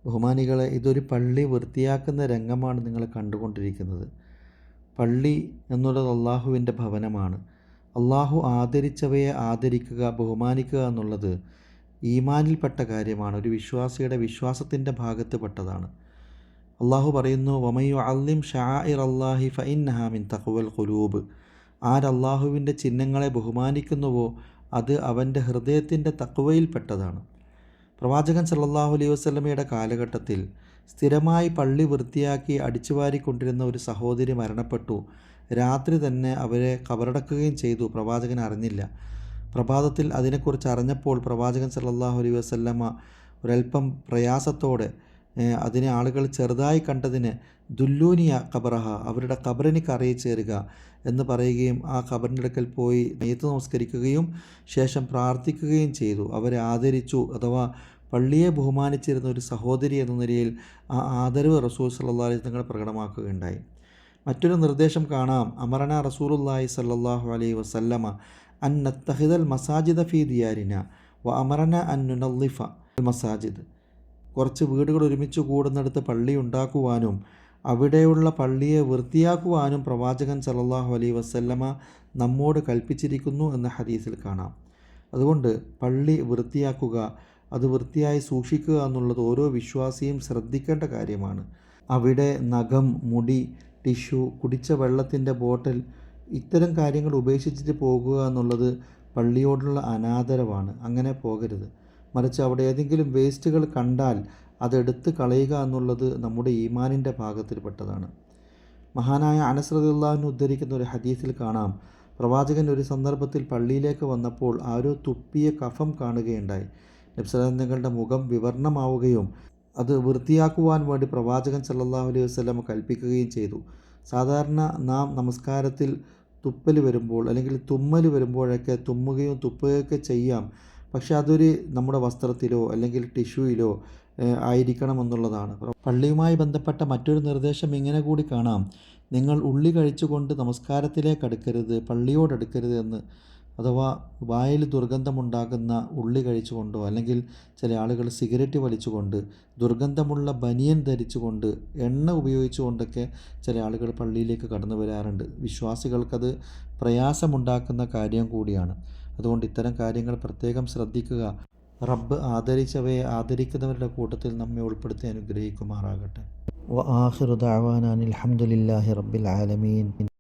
ബഹുമാനികളെ, ഇതൊരു പള്ളി വൃത്തിയാക്കുന്ന രംഗമാണ് നിങ്ങൾ കണ്ടുകൊണ്ടിരിക്കുന്നത്. പള്ളി എന്നുള്ളത് അള്ളാഹുവിൻ്റെ ഭവനമാണ്. അള്ളാഹു ആദരിച്ചവയെ ആദരിക്കുക, ബഹുമാനിക്കുക എന്നുള്ളത് ഈമാനിൽപ്പെട്ട കാര്യമാണ്. ഒരു വിശ്വാസിയുടെ വിശ്വാസത്തിൻ്റെ ഭാഗത്ത് അള്ളാഹു പറയുന്നു, വമയ്യു അള്ളിം ഷാഇർ അള്ളാഹി ഫഇന്നഹാ മിൻ തഖ്വൽ ഖുലൂബ്. ആരല്ലാഹുവിൻ്റെ ചിഹ്നങ്ങളെ ബഹുമാനിക്കുന്നുവോ അത് അവൻ്റെ ഹൃദയത്തിൻ്റെ തഖ്വയിൽപ്പെട്ടതാണ്. പ്രവാചകൻ സല്ലല്ലാഹു അലൈഹി വസല്ലമയുടെ കാലഘട്ടത്തിൽ സ്ഥിരമായി പള്ളി വൃത്തിയാക്കി അടിച്ചുവാരിക്കൊണ്ടിരുന്ന ഒരു സഹോദരി മരണപ്പെട്ടു. രാത്രി തന്നെ അവരെ കബറടക്കുകയും ചെയ്തു. പ്രവാചകൻ അറിഞ്ഞില്ല. പ്രഭാതത്തിൽ അതിനെക്കുറിച്ച് അറിഞ്ഞപ്പോൾ പ്രവാചകൻ സല്ലല്ലാഹു അലൈഹി വസല്ലമ ഒരൽപ്പം പ്രയാസത്തോടെ അതിനെ ആളുകൾ ചെറുതായി കണ്ടതിന് ദുല്ലൂനിയ ഖബറഹ, അവരുടെ ഖബറിനിക്ക് അറിയിച്ചു തരിക എന്ന് പറയുകയും ആ ഖബറിൻ്റെ അടുക്കൽ പോയി മയ്യത്ത് നമസ്കരിക്കുകയും ശേഷം പ്രാർത്ഥിക്കുകയും ചെയ്തു. അവരെ ആദരിച്ചു. അഥവാ പള്ളിയെ ബഹുമാനിച്ചിരുന്ന ഒരു സഹോദരി എന്ന നിലയിൽ ആ ആദരവ് റസൂൽ സല്ലല്ലാഹു അലൈഹി വസല്ലം പ്രകടമാക്കുകയുണ്ടായി. മറ്റൊരു നിർദ്ദേശം കാണാം. അമറന റസൂലുള്ളാഹി സല്ലല്ലാഹു അലൈഹി വസല്ലമ അൻ നത്തഖിദൽ മസാജിദ ഫീ ദിയാരിന വ അമറന അൻ നുനള്ളിഫ മസാജിദ്. കുറച്ച് വീടുകൾ ഒരുമിച്ച് കൂടുന്നിടത്ത് പള്ളി ഉണ്ടാക്കുവാനും അവിടെയുള്ള പള്ളിയെ വൃത്തിയാക്കുവാനും പ്രവാചകൻ സല്ലല്ലാഹു അലൈഹി വസല്ലമ നമ്മോട് കൽപ്പിച്ചിരിക്കുന്നു എന്ന ഹദീസിൽ കാണാം. അതുകൊണ്ട് പള്ളി വൃത്തിയാക്കുക, അത് വൃത്തിയായി സൂക്ഷിക്കുക എന്നുള്ളത് ഓരോ വിശ്വാസിയും ശ്രദ്ധിക്കേണ്ട കാര്യമാണ്. അവിടെ നഖം, മുടി, ടിഷ്യൂ, കുടിച്ച വെള്ളത്തിൻ്റെ ബോട്ടിൽ, ഇത്തരം കാര്യങ്ങൾ ഉപേക്ഷിച്ചിട്ട് പോകുക എന്നുള്ളത് പള്ളിയോടുള്ള അനാദരവാണ്. അങ്ങനെ പോകരുത്. മറിച്ച് അവിടെ ഏതെങ്കിലും വേസ്റ്റുകൾ കണ്ടാൽ അതെടുത്ത് കളയുക എന്നുള്ളത് നമ്മുടെ ഈമാനിൻ്റെ ഭാഗത്തിൽപ്പെട്ടതാണ്. മഹാനായ അനസ് റളിയല്ലാഹു അൻഹു ഉദ്ധരിക്കുന്ന ഒരു ഹദീസിൽ കാണാം, പ്രവാചകൻ ഒരു സന്ദർഭത്തിൽ പള്ളിയിലേക്ക് വന്നപ്പോൾ ആരോ തുപ്പിയ കഫം കാണുകയുണ്ടായി. നബി സല്ലല്ലാഹു അലൈഹി വസല്ലം തങ്ങളുടെ മുഖം വിവർണമാവുകയും അത് വൃത്തിയാക്കുവാൻ വേണ്ടി പ്രവാചകൻ സല്ലല്ലാഹു അലൈഹി വസല്ലം കൽപ്പിക്കുകയും ചെയ്തു. സാധാരണ നാം നമസ്കാരത്തിൽ തുപ്പൽ വരുമ്പോൾ അല്ലെങ്കിൽ തുമ്മൽ വരുമ്പോഴൊക്കെ തുമ്മുകയും തുപ്പുകയൊക്കെ ചെയ്യാം. പക്ഷെ അതൊരു നമ്മുടെ വസ്ത്രത്തിലോ അല്ലെങ്കിൽ ടിഷ്യൂയിലോ ആയിരിക്കണമെന്നുള്ളതാണ്. പള്ളിയുമായി ബന്ധപ്പെട്ട മറ്റൊരു നിർദ്ദേശം ഇങ്ങനെ കൂടി കാണാം, നിങ്ങൾ ഉള്ളി കഴിച്ചുകൊണ്ട് നമസ്കാരത്തിലേക്ക് അടുക്കരുത്, പള്ളിയോടടുക്കരുത് എന്ന്. അഥവാ വായിൽ ദുർഗന്ധമുണ്ടാകുന്ന ഉള്ളി കഴിച്ചുകൊണ്ടോ അല്ലെങ്കിൽ ചില ആളുകൾ സിഗരറ്റ് വലിച്ചുകൊണ്ട്, ദുർഗന്ധമുള്ള ബനിയൻ ധരിച്ചുകൊണ്ട്, എണ്ണ ഉപയോഗിച്ചുകൊണ്ടൊക്കെ ചില ആളുകൾ പള്ളിയിലേക്ക് കടന്നു വരാറുണ്ട്. വിശ്വാസികൾക്കത് പ്രയാസമുണ്ടാക്കുന്ന കാര്യം കൂടിയാണ്. അതുകൊണ്ട് ഇത്തരം കാര്യങ്ങൾ പ്രത്യേകം ശ്രദ്ധിക്കുക. റബ്ബ് ആദരിച്ചവയെ ആദരിക്കുന്നവരുടെ കൂട്ടത്തിൽ നമ്മെ ഉൾപ്പെടുത്തി അനുഗ്രഹിക്കുമാറാകട്ടെ. വ ആഖിറു ദഅവാനാ അനിൽ ഹംദുലില്ലാഹി റബ്ബിൽ ആലമീൻ.